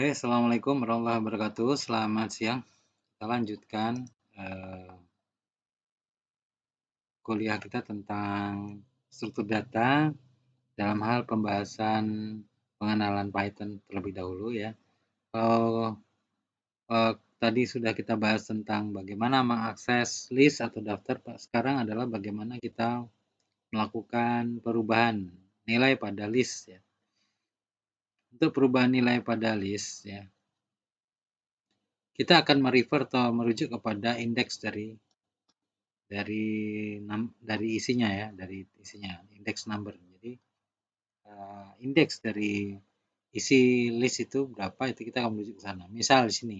Assalamualaikum warahmatullahi wabarakatuh. Selamat siang. Kita lanjutkan kuliah kita tentang struktur data dalam hal pembahasan pengenalan Python terlebih dahulu ya. Kalau tadi sudah kita bahas tentang bagaimana mengakses list atau daftar, sekarang adalah bagaimana kita melakukan perubahan nilai pada list ya. Untuk perubahan nilai pada list ya, kita akan merefer atau merujuk kepada indeks dari isinya ya, dari isinya index number. Jadi indeks dari isi list itu berapa, itu kita akan menuju ke sana. Misal di sini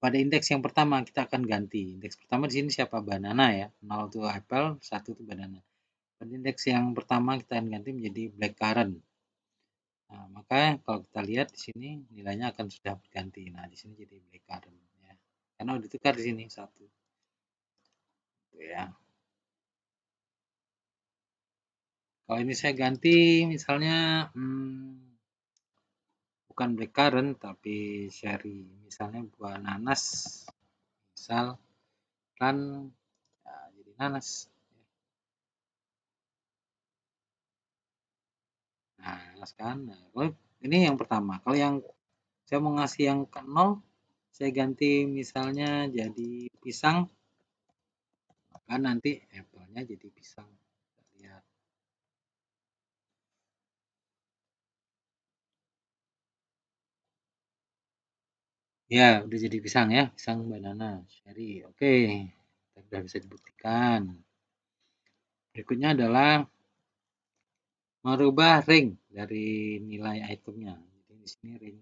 pada indeks yang pertama kita akan ganti. Indeks pertama di sini siapa? Banana ya. 0 itu apple, 1 itu banana. Pada indeks yang pertama kita akan ganti menjadi blackcurrant. Nah, maka kalau kita lihat di sini nilainya akan sudah berganti. Nah, di sini jadi blackcurrant ya. Karena udah ditukar di sini 1. Itu ya. Kalau ini saya ganti misalnya bukan blackcurrant tapi cherry. Misalnya buah nanas. Misal kan ya, jadi nanas. Nah, nanas kan. Nah, ini yang pertama. Kalau yang saya mau ngasih yang ke 0, saya ganti misalnya jadi pisang. Maka nanti apple-nya jadi pisang. Kita lihat. Ya, udah jadi pisang ya. Pisang banana, cherry. Oke. Sudah bisa dibuktikan. Berikutnya adalah merubah ring dari nilai itemnya. Jadi di sini ring,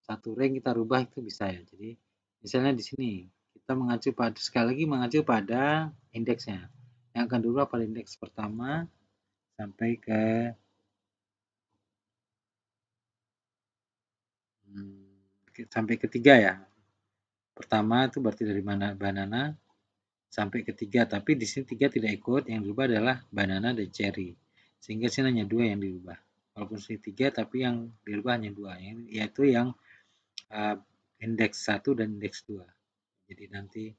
satu ring kita rubah itu bisa ya. Jadi misalnya di sini kita mengacu pada, sekali lagi mengacu pada indeksnya. Yang akan dirubah pada indeks pertama sampai ke sampai ketiga ya. Pertama itu berarti dari mana banana sampai ketiga, tapi di sini 3 tidak ikut. Yang dirubah adalah banana dan cherry. Sehingga sini hanya 2 yang dirubah. Walaupun sini 3 tapi yang dirubah hanya 2, yaitu yang indeks 1 dan indeks 2. Jadi nanti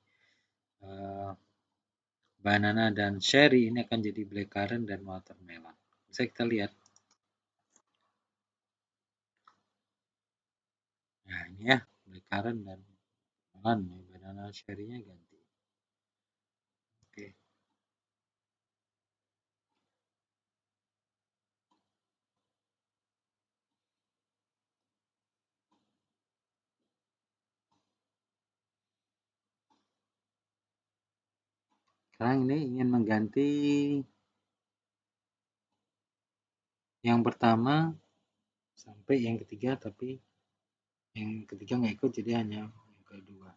banana dan cherry ini akan jadi blackcurrant dan watermelon. Bisa kita lihat. Nah ini ya, blackcurrant dan melon. Banana cherry-nya ganti. Oke. Sekarang ini ingin mengganti yang pertama sampai yang ketiga, tapi yang ketiga nggak ikut, jadi hanya yang kedua.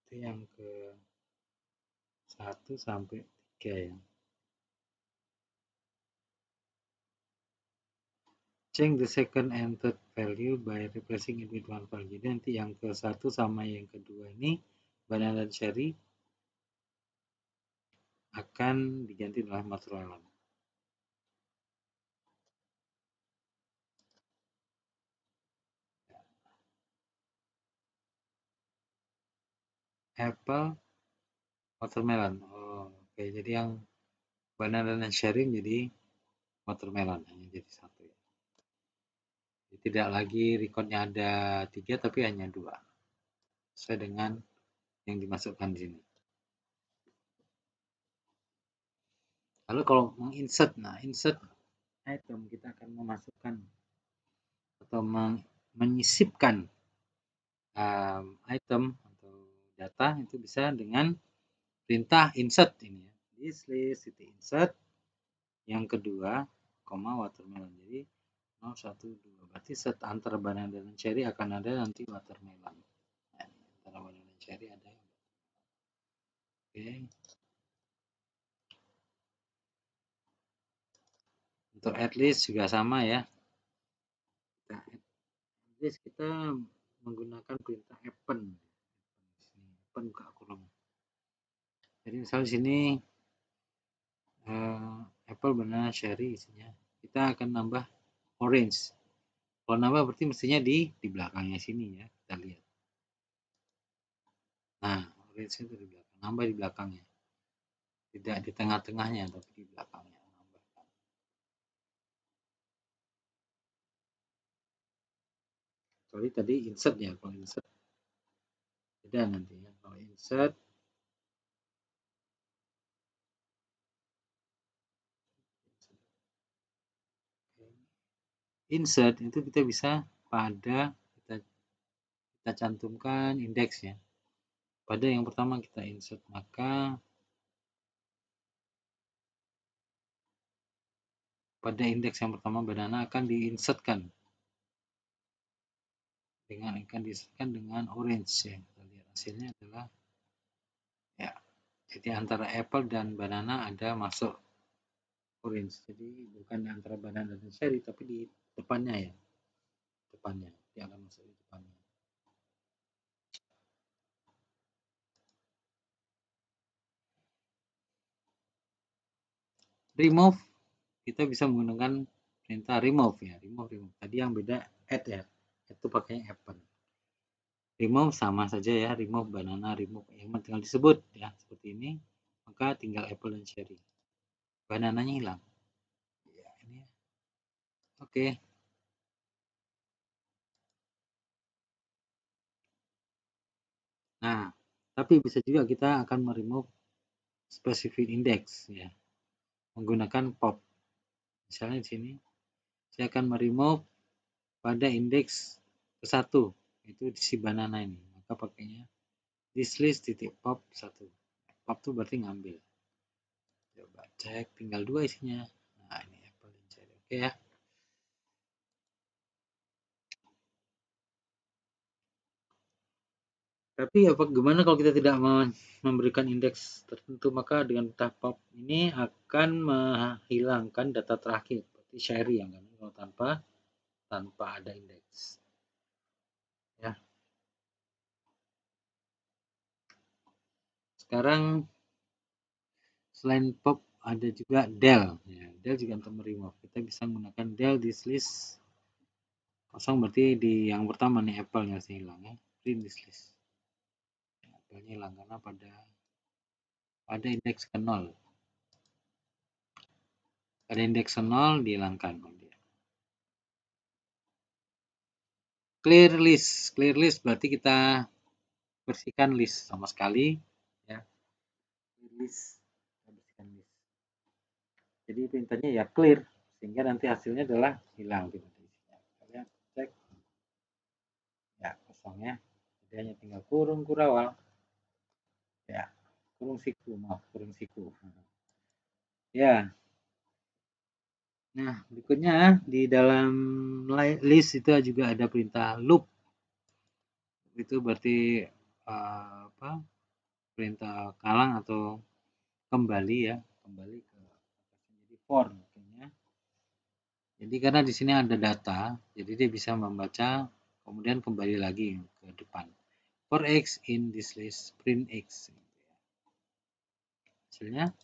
Itu yang ke 1 sampai 3 ya. Change the second and third value by replacing it with one value. Jadi nanti yang ke 1 sama yang kedua ini banana dan cherry akan diganti dengan watermelon. Apple, watermelon. Oh, oke. Jadi yang banana dan cherry jadi watermelon, hanya jadi 1 ya. Jadi tidak lagi recordnya ada 3 tapi hanya 2. Sesuai dengan yang dimasukkan di sini. Lalu kalau menginsert, nah insert item kita akan memasukkan atau menyisipkan item atau data itu bisa dengan perintah insert ini ya. This list itu insert yang kedua, koma watermelon. Jadi 0, 1, 2. Berarti set antara banana dan cherry akan ada nanti watermelon. Nah, antara banana dan cherry ada. Oke. Untuk at least juga sama ya. Nah, at least kita menggunakan perintah append. Append buka kolom. Jadi misalnya di sini apple, banana, cherry isinya. Kita akan nambah orange. Kalau nambah berarti mestinya di belakangnya sini ya, kita lihat. Nah, orange itu di belakang, nambah di belakangnya. Tidak di tengah-tengahnya, tapi di belakangnya. Kecuali tadi insert ya, kalau insert beda nanti ya. Kalau insert itu kita bisa pada kita cantumkan indeksnya. Pada yang pertama kita insert, maka pada indeks yang pertama banana akan diinsertkan dengan orange ya. Kita lihat hasilnya adalah ya. Jadi antara apple dan banana ada masuk orange. Jadi bukan antara banana dan cherry, tapi di depannya ya. Depannya. Dia akan masuk di depannya. Remove, kita bisa menggunakan perintah remove ya. Remove. Tadi yang beda add ya. Itu pakainya apple. Remove sama saja ya. Remove banana, remove. Yang tinggal disebut ya. Seperti ini. Maka tinggal apple dan cherry. Banananya hilang. Ya, ini ya. Oke. Nah, tapi bisa juga kita akan meremove specific index ya. Menggunakan pop. Misalnya di sini saya akan meremove pada indeks ke-1 itu di si banana ini. Maka pakainya thislist titik pop 1. Pop itu berarti ngambil. Coba cek, tinggal 2 isinya. Nah, ini apple dan cherry. Oke ya. Tapi apa gimana kalau kita tidak memberikan indeks tertentu, maka dengan perintah pop ini akan menghilangkan data terakhir seperti cherry yang kan kalau tanpa ada indeks. Ya. Sekarang selain pop ada juga del. Ya, del juga untuk meremove. Kita bisa menggunakan del thislist kosong berarti di yang pertama nih apple yang saya hilang ya. Print thislist. Apple-nya hilang karena pada indeks ke 0. Pada indeks 0 dihilangkan. Clear list. Clear list berarti kita bersihkan list sama sekali ya. Clear list. Kita bersihkan list. Jadi perintahnya ya clear sehingga nanti hasilnya adalah hilang. Kalian cek ya kosongnya. Jadi hanya tinggal kurung kurawal ya, kurung siku, maaf kurung siku ya. Nah berikutnya di dalam list itu juga ada perintah loop. Itu berarti apa, perintah kalang atau kembali ya, kembali ke jadi for makanya. Jadi karena di sini ada data, jadi dia bisa membaca kemudian kembali lagi ke depan. For x in this list, print x. Hasilnya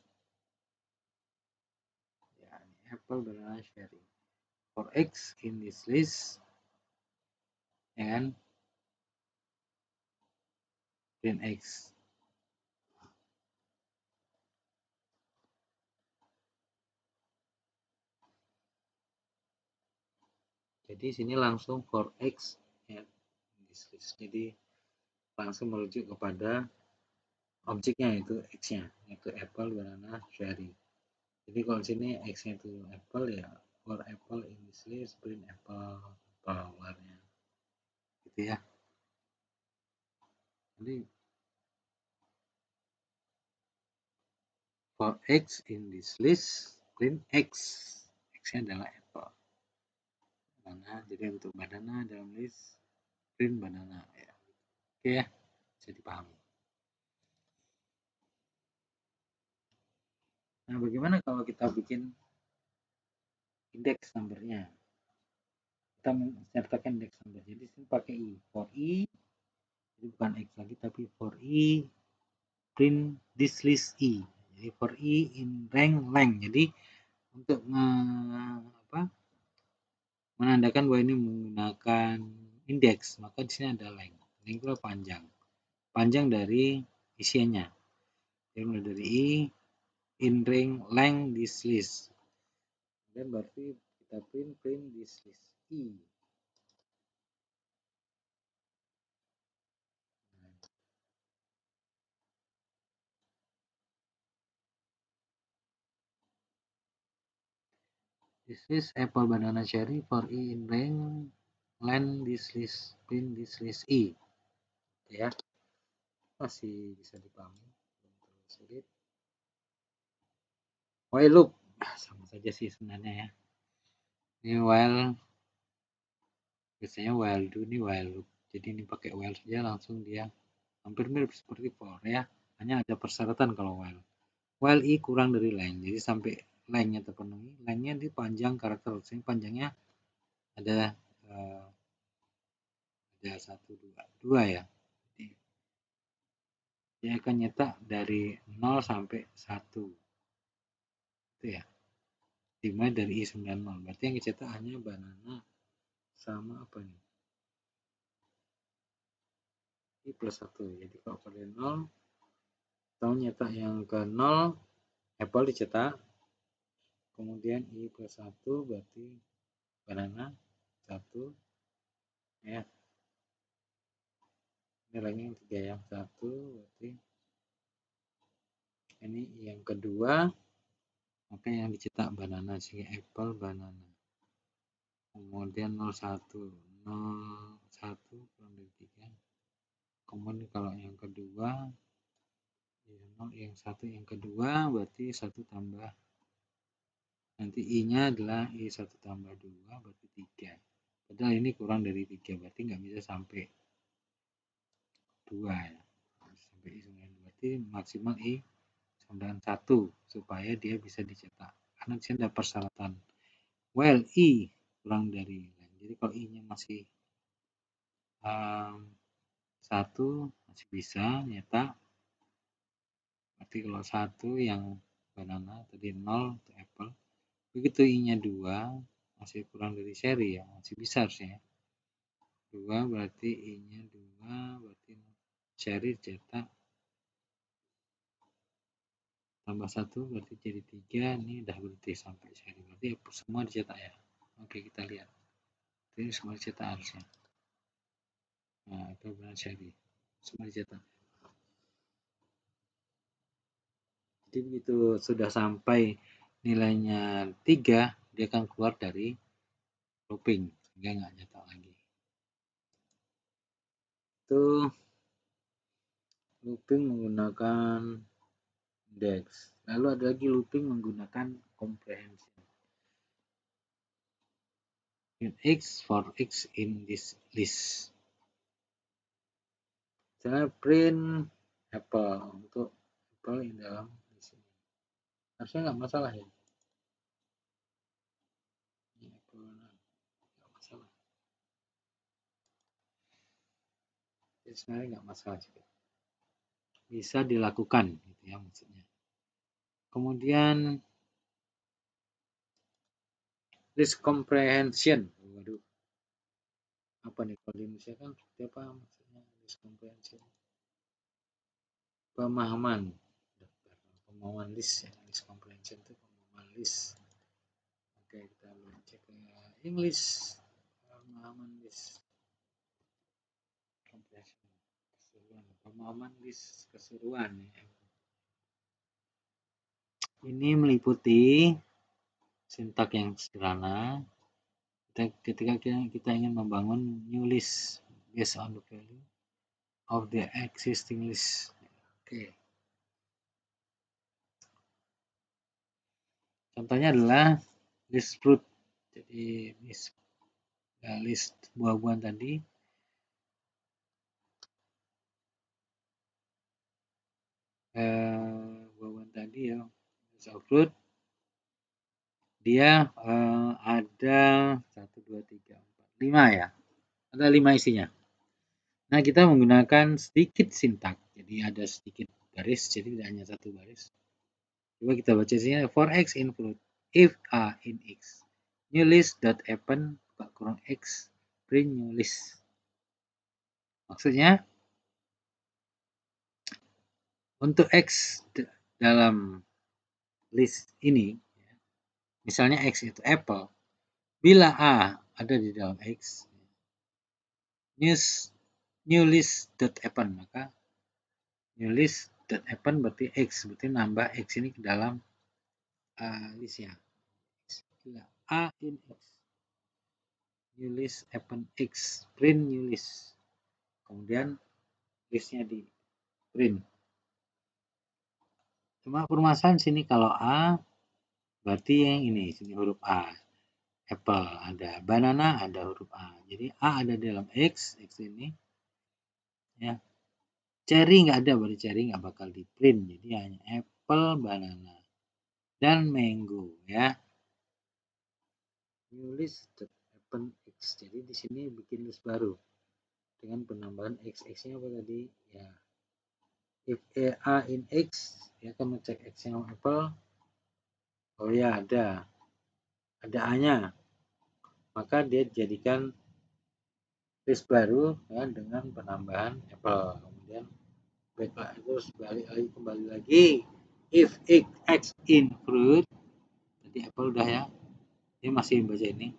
ya, apple banana cherry. For x in this list, ya kan, print x. Jadi sini langsung for x ya, in this list. Jadi langsung merujuk kepada objeknya yaitu x-nya, yaitu apple banana cherry. Jadi kalau sini x-nya itu apple ya, for apple in this list print apple warnanya gitu ya. Jadi for x in this list print x. X-nya adalah apple. Banana, jadi untuk banana dalam list print banana ya. Oke ya, bisa dipahami. Nah, bagaimana kalau kita bikin indeks numbernya? Kita mensertakan indeks number. Jadi sini pakai i. For i, jadi bukan x lagi tapi for i print this list i. Jadi for i in rank length. Jadi untuk apa, menandakan bahwa ini menggunakan indeks, maka di sini ada length. Length itu panjang. Panjang dari isiannya. Jadi mulai dari I, in ring, length, this list. Dan berarti kita print this list I. This is apple, banana, cherry for I in ring, length, this list, print this list I. Ya, masih bisa dipahami. Sulit. While loop, sama saja sih sebenarnya ya. Ini while, biasanya while do, ini while loop. Jadi ini pakai while saja langsung dia hampir mirip seperti for ya. Hanya ada persyaratan kalau while. While I kurang dari length, jadi sampai lengthnya terpenuhi. Lengthnya di panjang karakter, ini panjangnya ada satu dua ya. Jadi, dia akan nyetak dari 0 sampai 1 itu ya, dimulai dari I90. Berarti yang dicetak hanya banana sama apa nih, I plus 1. Jadi kalau pada 0 atau nyetak yang ke 0, apple dicetak, kemudian I plus 1 berarti banana 1 ya, nilainya yang 3 yang 1 berarti ini yang kedua, maka yang dicetak banana, sehingga apple banana. Kemudian 01 01 kurang dari 3. Kemudian kalau yang kedua yang 1 yang kedua berarti 1 tambah, nanti I-nya adalah I1 tambah 2 berarti 3. Padahal ini kurang dari 3, berarti nggak bisa sampai 2 ya. Sampai I9 berarti maksimal I91 supaya dia bisa dicetak. Karena di sini ada persyaratan. Well, I kurang dari, jadi kalau I-nya masih 1 masih bisa nyetak. Berarti kalau 1 yang banana tadi 0 untuk apple. Begitu I-nya 2 masih kurang dari seri ya, masih bisa harusnya. 2 berarti I-nya 2 berarti seri cetak tambah 1 berarti jadi 3. Ini udah berarti sampai seri, berarti semua dicetak ya. Oke, kita lihat ini semua dicetak harusnya. Nah, itu benar seri, semua dicetak. Jadi begitu sudah sampai nilainya 3, dia akan keluar dari looping, sehingga nggak nyetak lagi. Itu looping menggunakan index. Lalu ada lagi looping menggunakan comprehension. In X for X in this list. Misalnya print apple, untuk apple di dalam list ini. Harusnya nggak masalah ya. Ini apple nggak masalah. Jadi sebenarnya nggak masalah juga. Bisa dilakukan gitu ya maksudnya. Kemudian list comprehension. Waduh. Apa nih kalau di Indonesia kan seperti apa maksudnya list comprehension? Pemahaman list ya, list comprehension itu pemahaman list. Oke, kita cek English, pemahaman list comprehension, keseruan, pemahaman list keseruan ya. Ini meliputi sintak yang sederhana. Ketika kita ingin membangun new list based on the value of the existing list. Oke. Contohnya adalah list fruit. Jadi list buah-buahan tadi. Buah-buahan tadi ya, list of fruit. Dia ada 1, 2, 3, 4, 5 ya. Ada 5 isinya. Nah, kita menggunakan sedikit sintak. Jadi ada sedikit garis, jadi tidak hanya satu garis. Coba kita baca sini, for X in fruit, if A in X, new list dot append kurang X print new list. Maksudnya untuk X dalam list ini, misalnya X itu Apple, bila A ada di dalam X, new list.append, maka new list.append berarti X, berarti nambah X ini ke dalam listnya. Bila A in X, new list append X, print new list, kemudian listnya di print. Cuma permasalahan sini kalau A berarti yang ini sini huruf A, apple ada, banana ada huruf A, jadi A ada di dalam X ini ya. Cherry nggak ada, berarti cherry nggak bakal di print, jadi hanya apple, banana, dan mango ya. New list append X, jadi di sini bikin list baru dengan penambahan X-nya apa tadi ya. If A in X, dia akan ngecek X-nya apple, oh ya ada A-nya, maka dia jadikan list baru ya, dengan penambahan apple. Kemudian terus kembali lagi if X in fruit, jadi apple udah ya, ini masih baca ini.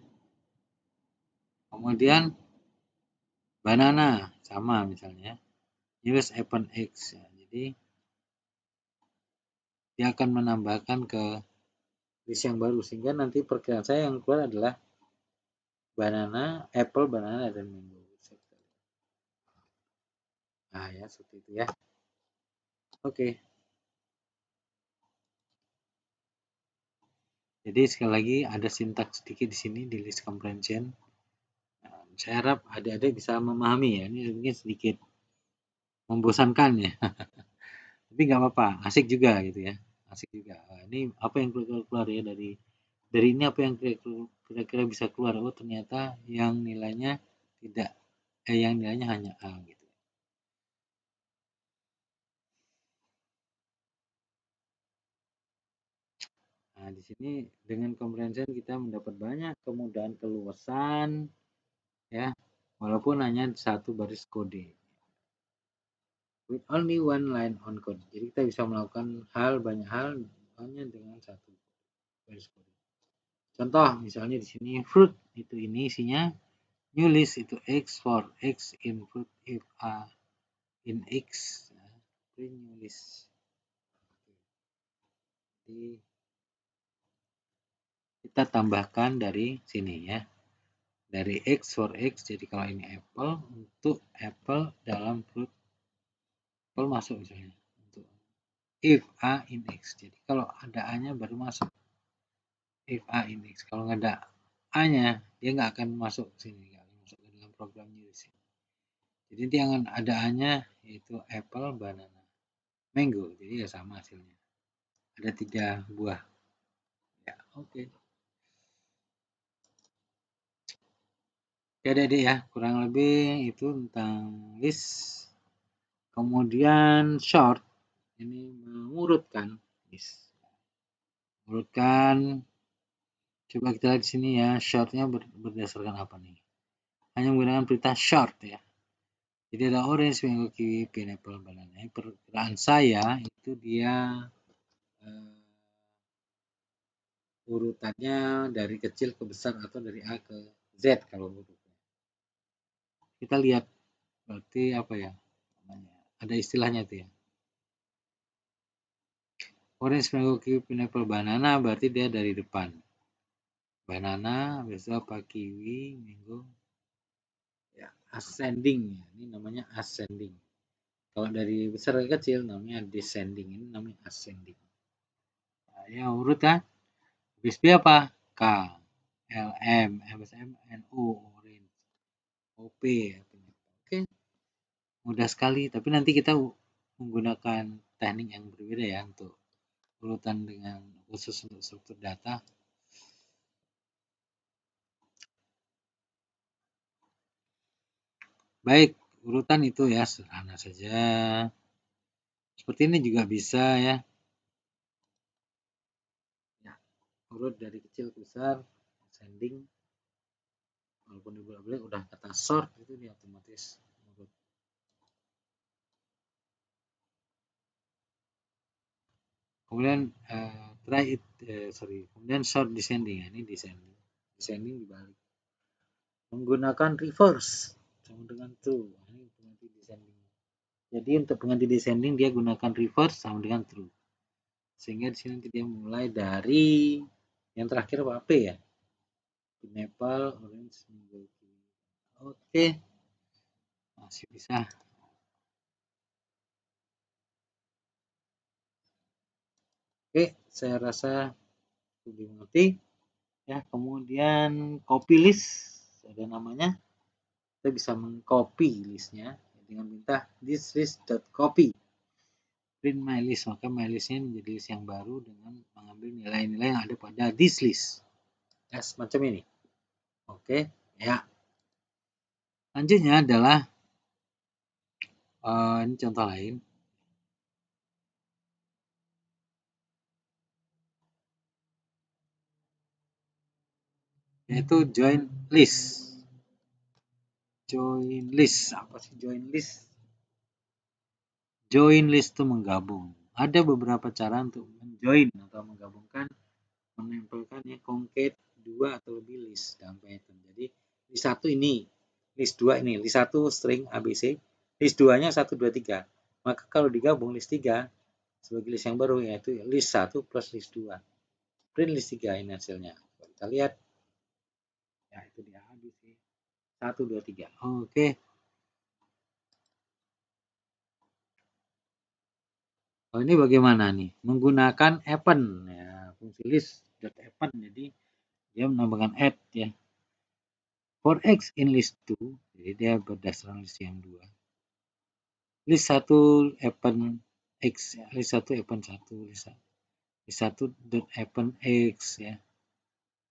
Kemudian banana sama misalnya, use append X ya. Jadi dia akan menambahkan ke list yang baru, sehingga nanti perkiraan saya yang keluar adalah banana, apple, banana, dan mango. Nah ya, seperti itu ya. Oke. Jadi sekali lagi ada sintaks sedikit di sini di list comprehension. Nah, saya harap adik-adik bisa memahami ya. Ini mungkin sedikit membosankan ya. Tapi nggak apa-apa, asik juga gitu ya. Asik juga. Nah, ini apa yang keluar ya dari ini, apa yang kira-kira bisa keluar. Oh ternyata yang nilainya tidak yang nilainya hanya A gitu. Nah, di sini dengan comprehension kita mendapat banyak kemudahan keluasan ya, walaupun hanya satu baris kode. With only one line on code. Jadi kita bisa melakukan banyak hal hanya dengan satu baris kode. Contoh misalnya di sini fruit itu ini isinya new list itu X for X in fruit if A in X, print new list. Jadi kita tambahkan dari sini ya, dari X for X, jadi kalau ini apple, untuk apple dalam fruit, apple masuk misalnya untuk if A in X, jadi kalau ada A nya baru masuk if A in X, kalau nggak ada A nya dia nggak akan masuk ke sini, nggak akan masuk ke dalam programnya di sini. Jadi nanti yang ada A nya yaitu apple, banana, mango, jadi ya sama hasilnya, ada 3 buah ya. Oke. Oke adik-adik ya, kurang lebih itu tentang list. Kemudian short ini mengurutkan list, mengurutkan. Coba kita lihat di sini ya, shortnya berdasarkan apa nih, hanya menggunakan perintah short ya. Jadi ada orange, mango, kiwi, pineapple, banana. Perkiraan saya itu dia urutannya dari kecil ke besar atau dari A ke Z kalau urutnya. Kita lihat berarti apa ya namanya, ada istilahnya itu ya. Orange, mango, kiwi, pineapple, banana berarti dia dari depan. Banana, besok apa kiwi, mango, ya ascending ya. Ini namanya ascending. Kalau dari besar ke kecil namanya descending, ini namanya ascending. Nah, ya urut kan. Habis B apa? K, L, M, M, N, O, orange, O, P. Oke, mudah sekali. Tapi nanti kita menggunakan teknik yang berbeda ya untuk urutan dengan khusus untuk struktur data. Baik, urutan itu ya sederhana saja. Seperti ini juga bisa ya. Ya, urut dari kecil ke besar, ascending. walaupun dibolak-balik udah kata sort itu dia otomatis ngurut. Kemudian kemudian sort descending. Ini descending dibalik menggunakan reverse sama dengan true. Ini pengganti descending. Jadi untuk pengganti descending dia gunakan reverse sama dengan true. Sehingga di sini nanti dia mulai dari yang terakhir apa P ya? Pineapple, orange, milky. Oke. Masih bisa. Oke, saya rasa sudah mengerti. Ya, kemudian copy list ada namanya. Kita bisa mengcopy listnya dengan minta this list.copy print my list, maka my listnya menjadi list yang baru dengan mengambil nilai-nilai yang ada pada this list ya, semacam ini. Oke ya, lanjutnya adalah ini contoh lain, yaitu join list. Join list, apa sih join list? Join list itu menggabung. Ada beberapa cara untuk menjoin atau menggabungkan, menempelkan ya concat 2 atau lebih list dalam Python. Jadi list 1 ini, list 2 ini, list 1 string ABC, list 2-nya 1 2 3. Maka kalau digabung list 3 sebagai list yang baru yaitu list 1 plus list 2. Print list 3 ini hasilnya. Kita lihat. Ya, itu dia ABC 1 2 3. Oke. Oh, ini bagaimana nih? Menggunakan append ya, fungsi list.append. Jadi dia menambahkan add ya. For x in list 2, jadi dia berdasarkan list yang 2. List 1 append x ya. List 1 append 1, list 1 dot append x ya.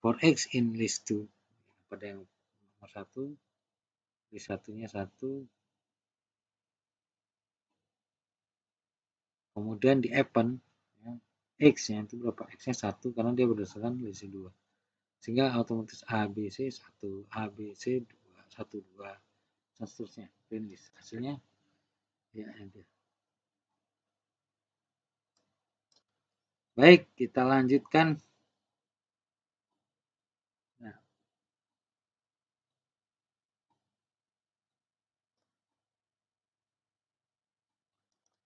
For x in list 2 pada yang nomor 1, list 1-nya 1, kemudian di append ya, x-nya itu berapa? X-nya 1 karena dia berdasarkan list 2. Sehingga otomatis ABC 1, ABC 2, 1 2 dan seterusnya. Print list. Hasilnya ya ada. Baik, kita lanjutkan. Nah,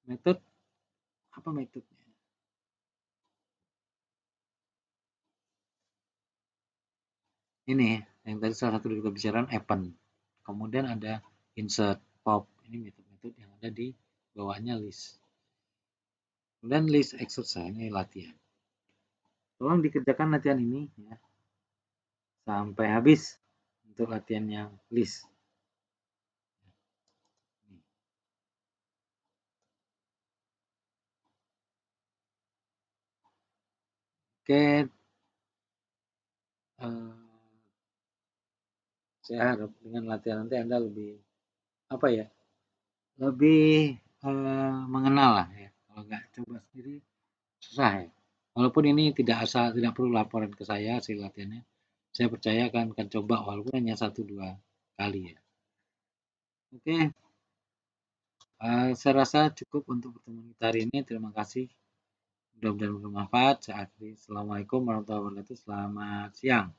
metode apa metodenya? Ini yang tadi salah satu kita bicarakan append. Kemudian ada insert, pop. Ini metode-metode yang ada di bawahnya list. Kemudian list exercise, ini latihan. Tolong dikerjakan latihan ini ya, sampai habis untuk latihan yang list. Oke, saya harap dengan latihan nanti Anda lebih apa ya, lebih mengenal lah ya. Kalau nggak coba sendiri susah ya. Walaupun ini tidak perlu laporan ke saya hasil latihannya. Saya percaya akan coba walaupun hanya 1-2 kali ya. Oke, saya rasa cukup untuk pertemuan kita hari ini. Terima kasih. Mudah-mudahan bermanfaat. Saya akhiri. Assalamualaikum warahmatullahi wabarakatuh. Selamat siang.